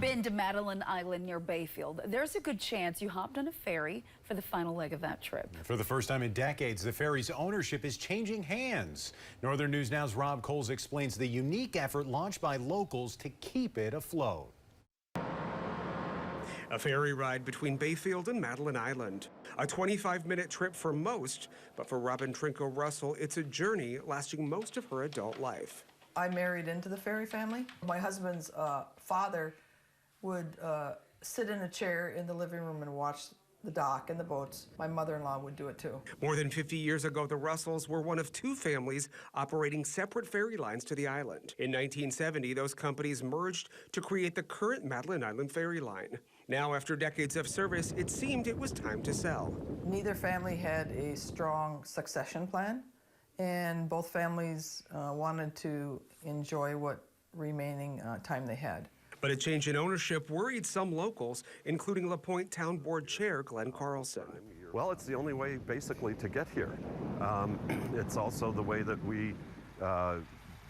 been to Madeline Island near Bayfield? There's a good chance you hopped on a ferry for the final leg of that trip. For the first time in decades, the ferry's ownership is changing hands. Northern News Now's Rob Coles explains the unique effort launched by locals to keep it afloat. A ferry ride between Bayfield and Madeline Island. A 25-minute trip for most, but for Robin Trinko Russell, it's a journey lasting most of her adult life. I married into the ferry family. My husband's father would sit in a chair in the living room and watch the dock and the boats. My mother-in-law would do it too. More than 50 years ago, the Russells were one of two families operating separate ferry lines to the island. In 1970, those companies merged to create the current Madeline Island Ferry Line. Now, after decades of service, it seemed it was time to sell. Neither family had a strong succession plan, and both families wanted to enjoy what remaining time they had. But a change in ownership worried some locals, including La Pointe Town Board Chair Glenn Carlson. Well, it's the only way basically to get here. It's also the way that we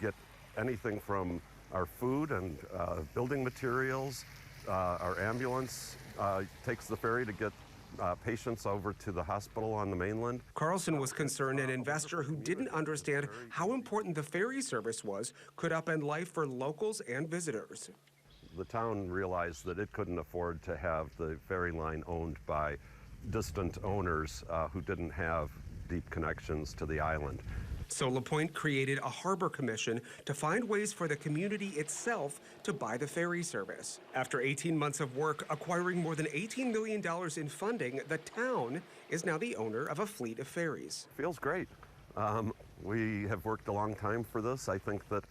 get anything from our food and building materials. Our ambulance takes the ferry to get patients over to the hospital on the mainland. Carlson was concerned an investor who didn't understand how important the ferry service was could upend life for locals and visitors. The town realized that it couldn't afford to have the ferry line owned by distant owners who didn't have deep connections to the island. So La Pointe created a harbor commission to find ways for the community itself to buy the ferry service. After 18 months of work, acquiring more than $18 million in funding, the town is now the owner of a fleet of ferries. Feels great. We have worked a long time for this. I think that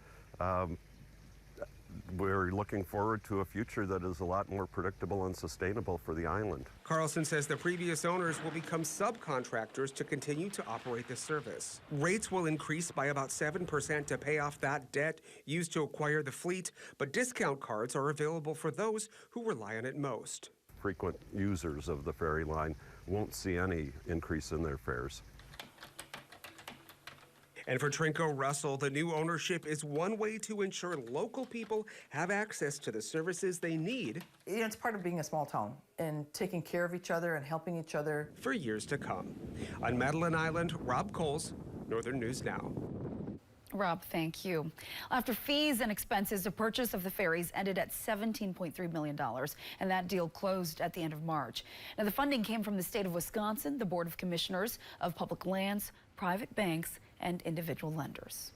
we're looking forward to a future that is a lot more predictable and sustainable for the island. Carlson says the previous owners will become subcontractors to continue to operate the service. Rates will increase by about 7% to pay off that debt used to acquire the fleet, but discount cards are available for those who rely on it most. Frequent users of the ferry line won't see any increase in their fares. And for Trinko Russell, the new ownership is one way to ensure local people have access to the services they need. You know, it's part of being a small town and taking care of each other and helping each other For years to come. On Madeline Island, Rob Coles, Northern News Now. Rob, thank you. After fees and expenses, the purchase of the ferries ended at $17.3 million, and that deal closed at the end of March. Now, the funding came from the state of Wisconsin, the Board of Commissioners of Public Lands, private banks, and individual lenders.